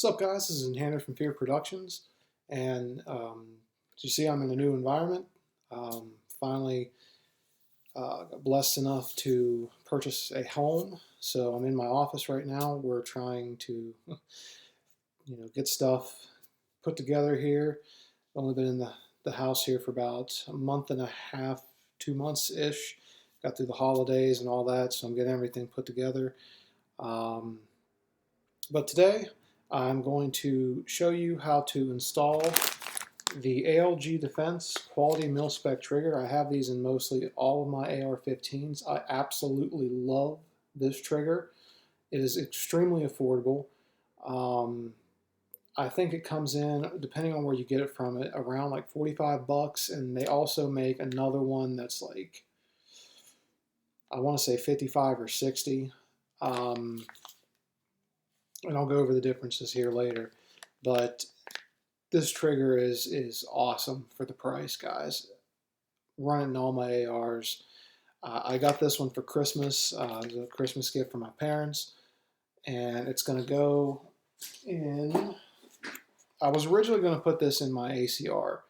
What's up, guys? This is Tanner from Fear Productions, and as you see, I'm in a new environment. Finally got blessed enough to purchase a home, so I'm in my office right now. We're trying to, get stuff put together here. I've only been in the house here for about a month and a half, 2 months-ish. Got through the holidays and all that, so I'm getting everything put together. But today, I'm going to show you how to install the ALG Defense Quality Mil-Spec Trigger. I have these in mostly all of my AR-15s. I absolutely love this trigger. It is extremely affordable. I think it comes in, depending on where you get it from, around like 45 bucks, and they also make another one that's like, I want to say 55 or 60. And I'll go over the differences here later. But this trigger is awesome for the price, guys. Run it in all my ARs. I got this one for Christmas. It was a Christmas gift from my parents. And it's going to go in... I was originally going to put this in my ACR.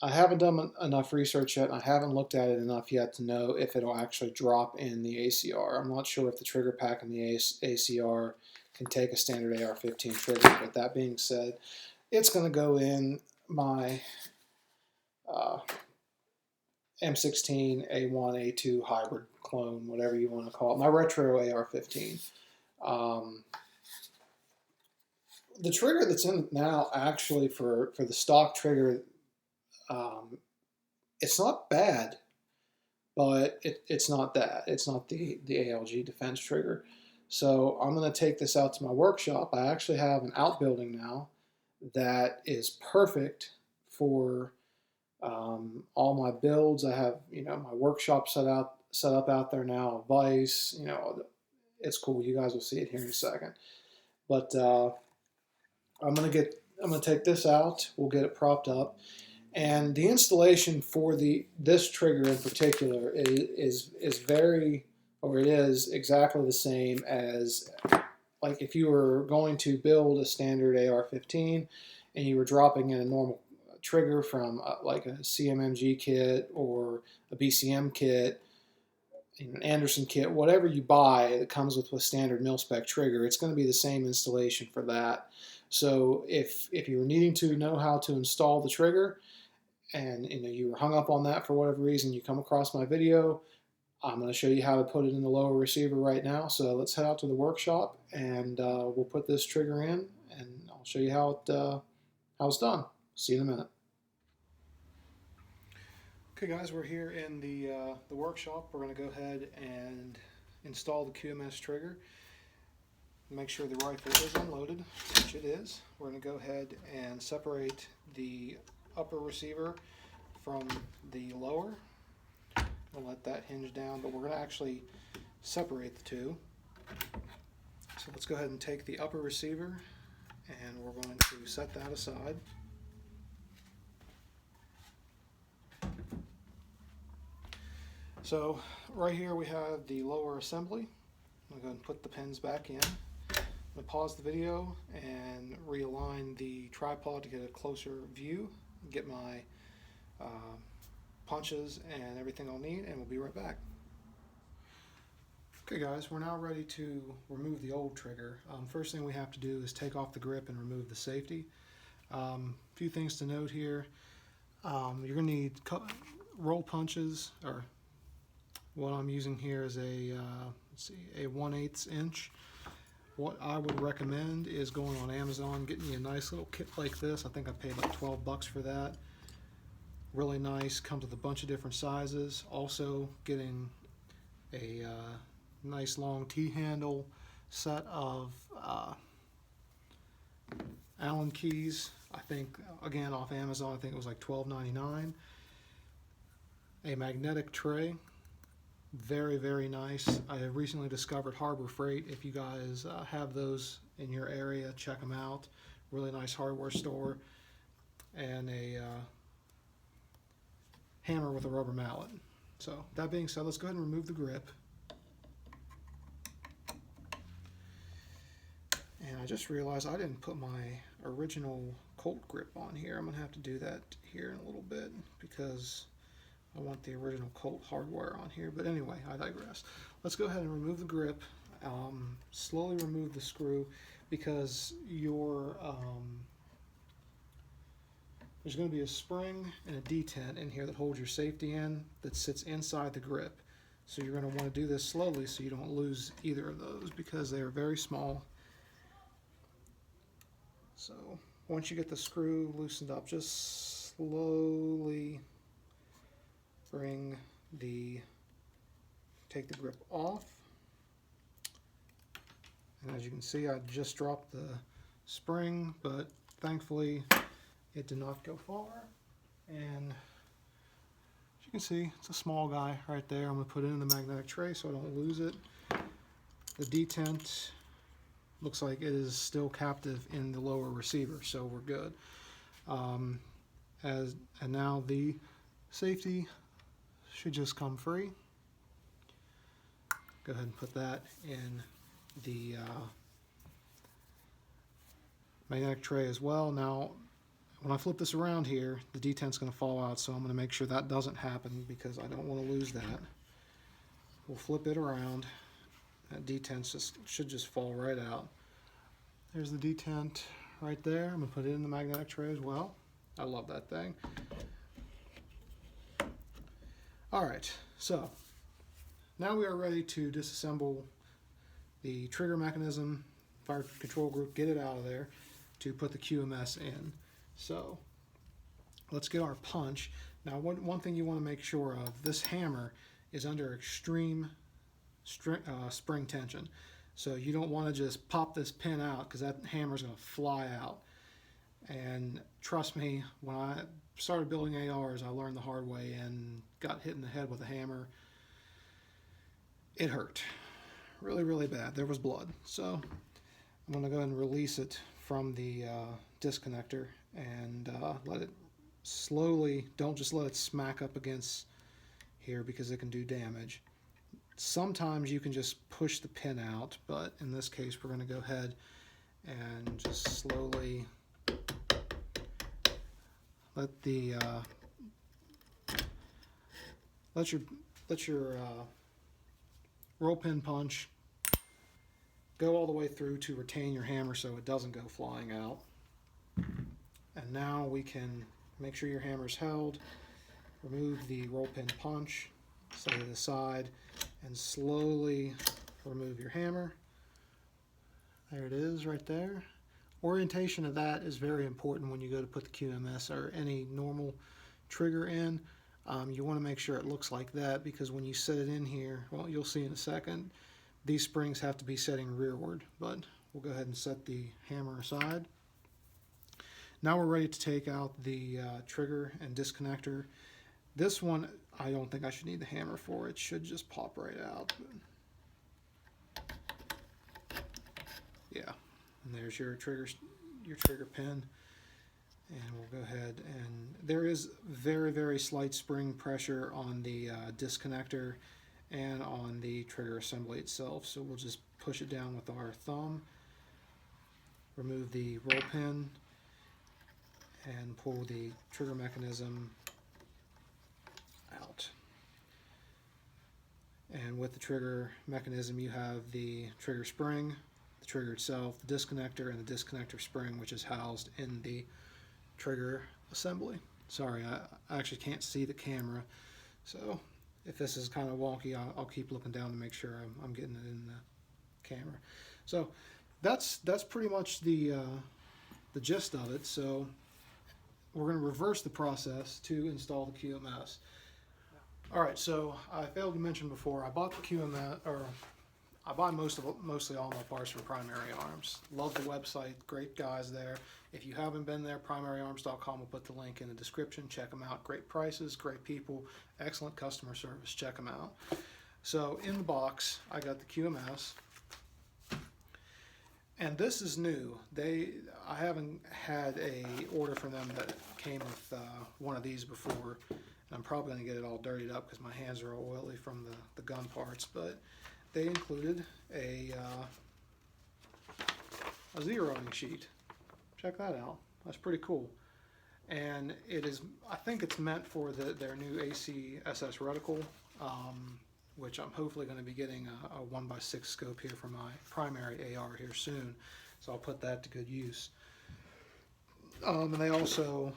I haven't done enough research yet. I haven't looked at it enough yet to know if it'll actually drop in the ACR. I'm not sure if the trigger pack in the ACR can take a standard AR-15 trigger, but that being said, it's going to go in my M16, A1, A2 hybrid clone, whatever you want to call it, my retro AR-15. The trigger that's in it now, actually, for the stock trigger, it's not bad, but it's not that. It's not the ALG Defense Trigger. So I'm going to take this out to my workshop. I actually have an outbuilding now that is perfect for all my builds. I have my workshop set up out there now. A vise, it's cool. You guys will see it here in a second. But I'm going to take this out. We'll get it propped up. And the installation for this trigger in particular is exactly the same as like if you were going to build a standard AR-15 and you were dropping in a normal trigger from like a CMMG kit or a BCM kit, an Anderson kit, whatever you buy that comes with a standard mil-spec trigger, it's going to be the same installation for that. So if you're needing to know how to install the trigger, and you were hung up on that for whatever reason, you come across my video, I'm going to show you how to put it in the lower receiver right now. So let's head out to the workshop and we'll put this trigger in, and I'll show you how it's done. See you in a minute. Okay, guys, we're here in the workshop. We're going to go ahead and install the QMS trigger. Make sure the rifle is unloaded, which it is. We're going to go ahead and separate the upper receiver from the lower. We'll let that hinge down, but we're going to actually separate the two. So let's go ahead and take the upper receiver and we're going to set that aside. So right here we have the lower assembly. I'm going to go ahead and put the pins back in. I'm going to pause the video and realign the tripod to get a closer view, get my punches and everything I'll need, and we'll be right back. Okay, guys, we're now ready to remove the old trigger. First thing we have to do is take off the grip and remove the safety. A few things to note here. You're going to need roll punches, or what I'm using here is a 1/8 inch. What I would recommend is going on Amazon, getting you a nice little kit like this. I think I paid like 12 bucks for that. Really nice, comes with a bunch of different sizes. Also getting a nice long T-handle set of Allen keys. I think, again, off Amazon, I think it was like $12.99. A magnetic tray. Very, very nice. I have recently discovered Harbor Freight. If you guys have those in your area, check them out. Really nice hardware store. And a hammer with a rubber mallet. So that being said, let's go ahead and remove the grip. And I just realized I didn't put my original Colt grip on here. I'm going to have to do that here in a little bit because I want the original Colt hardware on here. But anyway, I digress. Let's go ahead and remove the grip. Slowly remove the screw because there's going to be a spring and a detent in here that holds your safety in that sits inside the grip. So you're going to want to do this slowly so you don't lose either of those because they are very small. So once you get the screw loosened up, just slowly take the grip off. And as you can see, I just dropped the spring, but thankfully it did not go far. And as you can see, it's a small guy right there. I'm going to put it in the magnetic tray so I don't lose it. The detent looks like it is still captive in the lower receiver, so we're good. And now the safety should just come free. Go ahead and put that in the magnetic tray as well. Now, when I flip this around here, the detent's going to fall out, so I'm going to make sure that doesn't happen because I don't want to lose that. We'll flip it around. That detent should just fall right out. There's the detent right there. I'm going to put it in the magnetic tray as well. I love that thing. Alright, so now we are ready to disassemble the trigger mechanism, fire control group, get it out of there to put the QMS in. So let's get our punch. Now one thing you want to make sure of, this hammer is under extreme spring tension. So you don't want to just pop this pin out because that hammer is going to fly out. And trust me, when I started building ARs, I learned the hard way and got hit in the head with a hammer. It hurt really, really bad. There was blood. So I'm going to go ahead and release it from the disconnector and let it slowly, don't just let it smack up against here because it can do damage. Sometimes you can just push the pin out, but in this case we're going to go ahead and just slowly let your roll pin punch go all the way through to retain your hammer so it doesn't go flying out. And now we can make sure your hammer's held, remove the roll pin punch, set it aside, and slowly remove your hammer. There it is right there. Orientation of that is very important when you go to put the QMS or any normal trigger in. You want to make sure it looks like that because when you set it in here, well, you'll see in a second, these springs have to be setting rearward, but we'll go ahead and set the hammer aside. Now we're ready to take out the trigger and disconnector. This one, I don't think I should need the hammer for. It should just pop right out. Yeah, and there's your trigger pin. And we'll go ahead and there is very, very slight spring pressure on the disconnector and on the trigger assembly itself. So we'll just push it down with our thumb, remove the roll pin, and pull the trigger mechanism out. And with the trigger mechanism you have the trigger spring, the trigger itself, the disconnector, and the disconnector spring, which is housed in the trigger assembly. Sorry, I actually can't see the camera, so if this is kind of wonky, I'll keep looking down to make sure I'm getting it in the camera. So that's pretty much the gist of it. So we're going to reverse the process to install the QMS. Alright, so I failed to mention before, I bought the QMS, or I buy mostly all my parts from Primary Arms. Love the website, great guys there. If you haven't been there, primaryarms.com, will put the link in the description. Check them out. Great prices, great people, excellent customer service. Check them out. So in the box, I got the QMS. And this is new. I haven't had a order from them that came with one of these before. And I'm probably going to get it all dirtied up because my hands are all oily from the gun parts. But they included a a zeroing sheet. Check that out. That's pretty cool. And it is, I think it's meant for their new ACSS reticle, which I'm hopefully going to be getting a 1x6 scope here for my primary AR here soon. So I'll put that to good use. And they also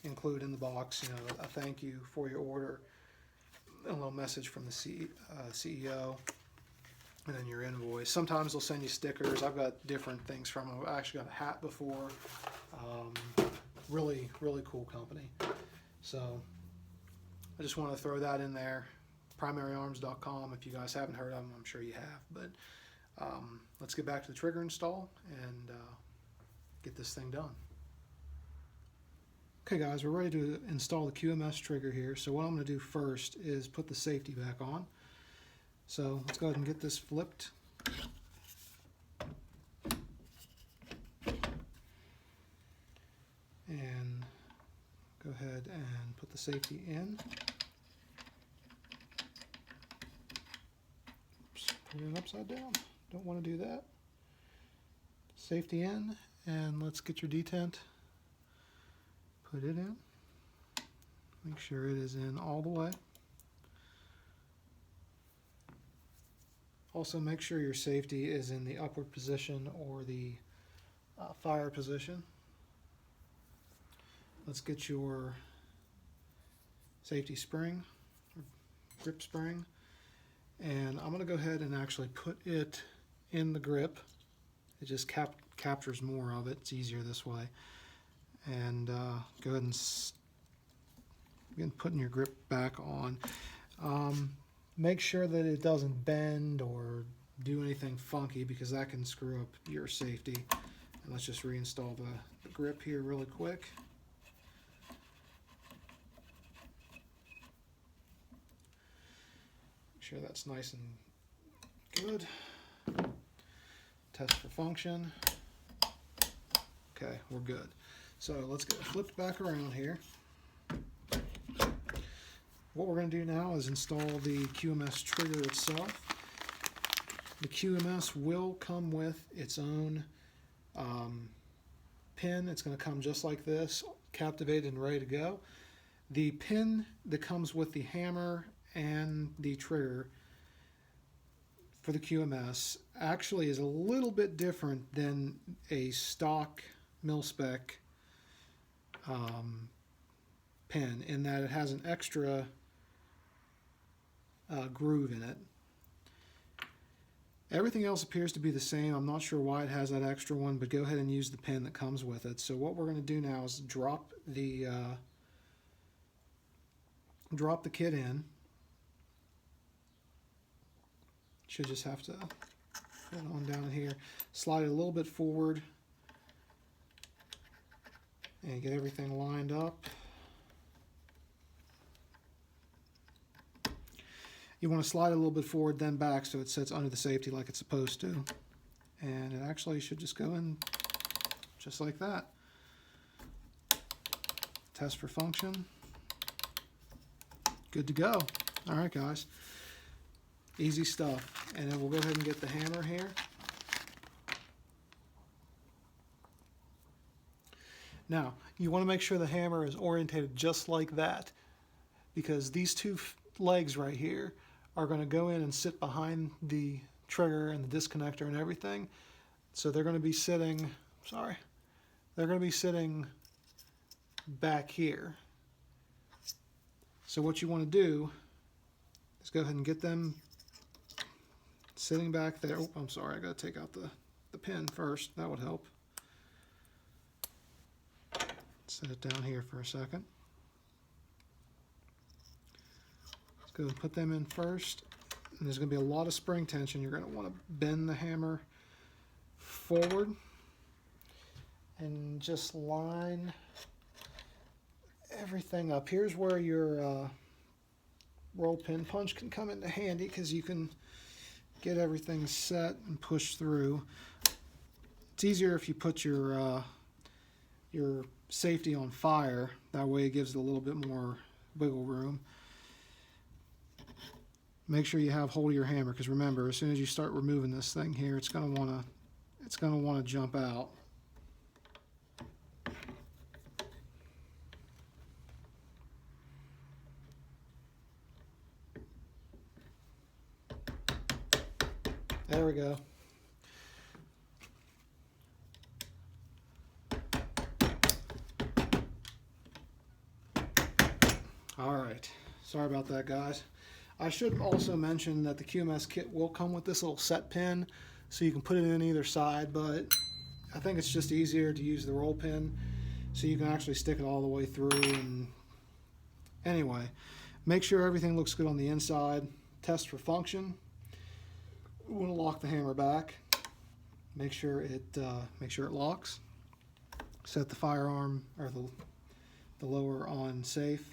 include in the box, you know, a thank you for your order, a little message from the CEO, and then your invoice. Sometimes they'll send you stickers. I've got different things from them. I actually got a hat before. Really, really cool company. So I just want to throw that in there. PrimaryArms.com. If you guys haven't heard of them, I'm sure you have. But let's get back to the trigger install and get this thing done. Okay guys, we're ready to install the QMS trigger here. So what I'm going to do first is put the safety back on. So let's go ahead and get this flipped. And go ahead and put the safety in. Oops, put it upside down. Don't want to do that. Safety in, and let's get your detent. Put it in. Make sure it is in all the way. Also make sure your safety is in the upward position or the fire position. Let's get your safety spring, or grip spring, and I'm going to go ahead and actually put it in the grip. It just captures more of it. It's easier this way. And go ahead and begin putting your grip back on. Make sure that it doesn't bend or do anything funky, because that can screw up your safety. And let's just reinstall the grip here really quick. Make sure that's nice and good. Test for function. Okay, we're good. So let's get it flipped back around here. What we're going to do now is install the QMS trigger itself. The QMS will come with its own pin. It's going to come just like this, captivated and ready to go. The pin that comes with the hammer and the trigger for the QMS actually is a little bit different than a stock mil-spec pin, in that it has an extra groove in it. Everything else appears to be the same. I'm not sure why it has that extra one, but go ahead and use the pin that comes with it. So what we're going to do now is drop the kit in. Should just have to put it on down here. Slide it a little bit forward and get everything lined up. You want to slide it a little bit forward, then back, so it sits under the safety like it's supposed to. And it actually should just go in just like that. Test for function. Good to go. All right, guys. Easy stuff. And then we'll go ahead and get the hammer here. Now, you want to make sure the hammer is orientated just like that, because these two legs right here are going to go in and sit behind the trigger and the disconnector and everything. So they're going to be sitting, they're going to be sitting back here. So what you want to do is go ahead and get them sitting back there. Oh, I'm sorry, I got to take out the pin first. That would help. Set it down here for a second. Let's go and put them in first. And there's going to be a lot of spring tension. You're going to want to bend the hammer forward and just line everything up. Here's where your roll pin punch can come into handy, because you can get everything set and push through. It's easier if you put your safety on fire. That way it gives it a little bit more wiggle room. Make sure you have hold of your hammer, because remember, as soon as you start removing this thing here, it's going to want to it's going to want to jump out. There we go. All right, sorry about that, guys. I should also mention that the QMS kit will come with this little set pin, so you can put it in either side, but I think it's just easier to use the roll pin, so you can actually stick it all the way through. And anyway, make sure everything looks good on the inside. Test for function. We want to lock the hammer back. Make sure it locks. Set the firearm or the lower on safe.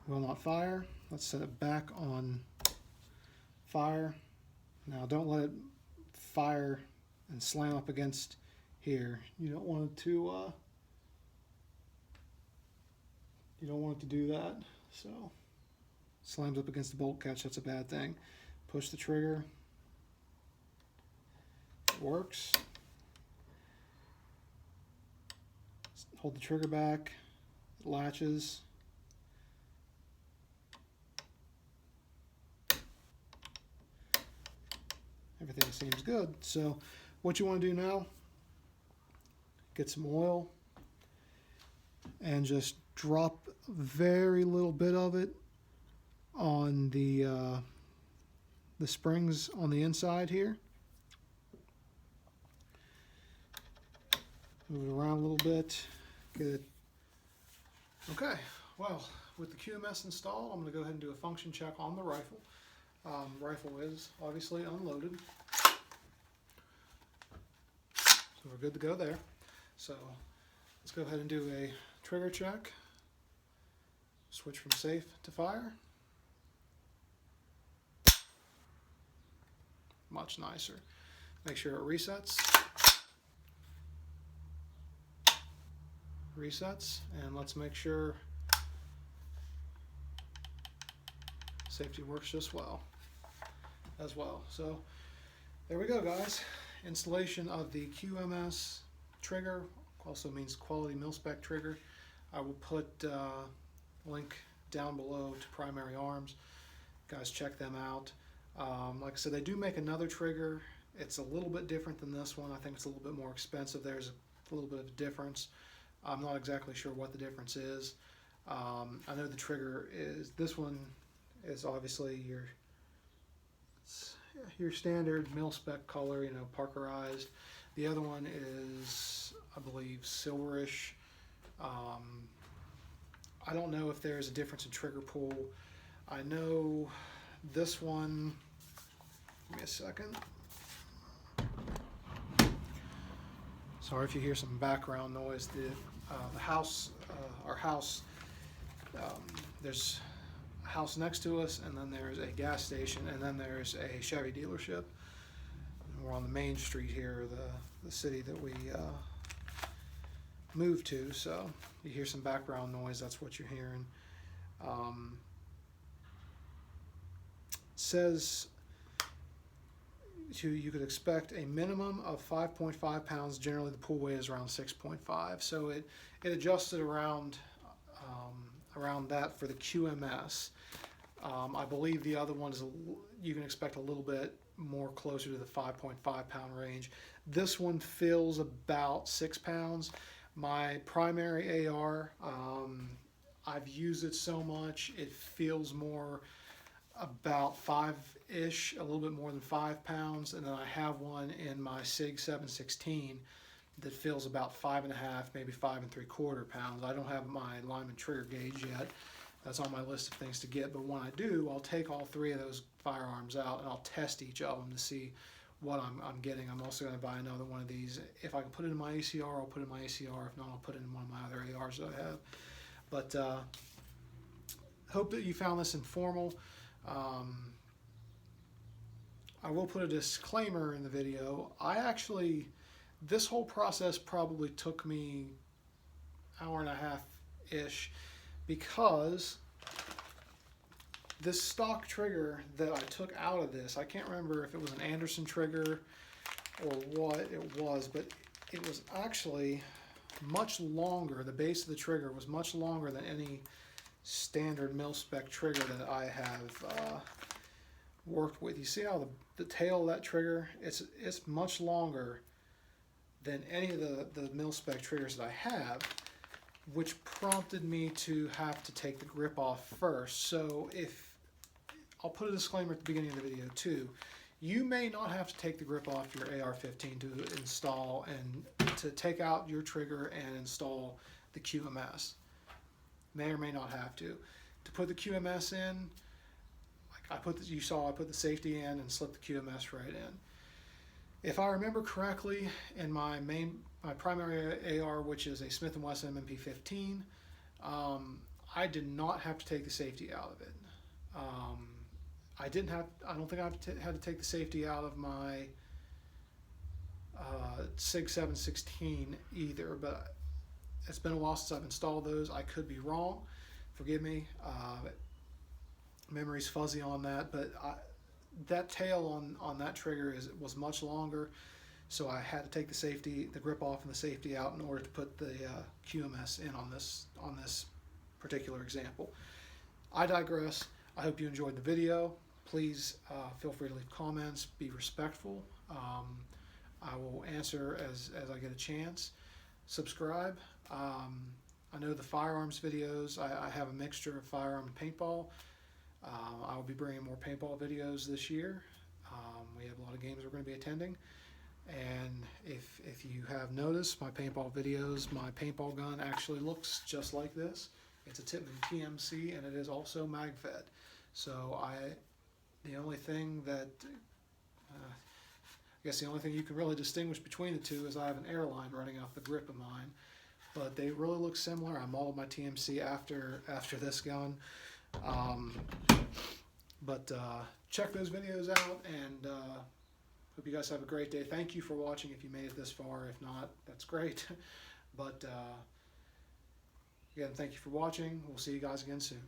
Will not fire. Let's set it back on fire. Now don't let it fire and slam up against here. You don't want it to do that. So slams up against the bolt catch, that's a bad thing. Push the trigger. It works. Hold the trigger back. It latches. Everything seems good. So what you want to do now, get some oil and just drop a very little bit of it on the springs on the inside here. Move it around a little bit. Get it. Okay, well, with the QMS installed, I'm going to go ahead and do a function check on the rifle. Rifle is obviously unloaded, so we're good to go there. So let's go ahead and do a trigger check. Switch from safe to fire. Much nicer. Make sure it resets. Resets, and let's make sure safety works just well as well. So there we go, guys. Installation of the QMS trigger, also means quality mil-spec trigger. I will put a link down below to Primary Arms. Guys, check them out. Like I said, they do make another trigger. It's a little bit different than this one. I think it's a little bit more expensive. There's a little bit of a difference. I'm not exactly sure what the difference is. I know the trigger is, this one is obviously your standard mil-spec color, you know, Parkerized. The other one is, I believe, silverish. I don't know if there's a difference in trigger pull. I know this one, give me a second. Sorry if you hear some background noise. The house, our house, there's a house next to us, and then there's a gas station, and then there's a Chevy dealership. And we're on the main street here, the city that we moved to, so you hear some background noise, that's what you're hearing. It says you could expect a minimum of 5.5 pounds. Generally the pull weight is around 6.5, so it adjusted around that for the QMS. I believe the other one is you can expect a little bit more closer to the 5.5 pound range. This one fills about 6 pounds. My primary AR, I've used it so much, it feels more about 5-ish, a little bit more than 5 pounds, and then I have one in my SIG 716 that fills about 5.5, maybe 5 3/4 pounds. I don't have my Lyman trigger gauge yet. That's on my list of things to get, but when I do, I'll take all 3 of those firearms out and I'll test each of them to see what I'm getting. I'm also going to buy another one of these. If I can put it in my ACR, I'll put it in my ACR. If not, I'll put it in one of my other ARs that I have. But hope that you found this informal. I will put a disclaimer in the video. This whole process probably took me an hour and a half-ish, because this stock trigger that I took out of this, I can't remember if it was an Anderson trigger or what it was, but it was actually much longer. The base of the trigger was much longer than any standard mil-spec trigger that I have worked with. You see how the tail of that trigger, it's much longer than any of the mil-spec triggers that I have, which prompted me to have to take the grip off first. So I'll put a disclaimer at the beginning of the video too. You may not have to take the grip off your AR-15 to install and to take out your trigger and install the QMS. May or may not have to. To put the QMS in, like you saw I put the safety in and slipped the QMS right in. If I remember correctly, in my primary AR, which is a Smith & Wesson MP15, I did not have to take the safety out of it. I don't think I had to take the safety out of my SIG 716 either, but it's been a while since I've installed those. I could be wrong. Forgive me. Memory's fuzzy on that, but that tail on that trigger was much longer, so I had to take the grip off and the safety out in order to put the QMS in on this particular example. I digress. I hope you enjoyed the video. Please feel free to leave comments. Be respectful. I will answer as I get a chance. Subscribe. I know the firearms videos, I have a mixture of firearm and paintball. I will be bringing more paintball videos this year. We have a lot of games we're going to be attending. And if you have noticed my paintball videos, my paintball gun actually looks just like this. It's a Tippmann TMC, and it is also mag-fed. So the only thing that, I guess the only thing you can really distinguish between the two is I have an airline running off the grip of mine. But they really look similar. I modeled my TMC after this gun. But check those videos out, and hope you guys have a great day. Thank you for watching if you made it this far. If not, that's great. But again, thank you for watching. We'll see you guys again soon.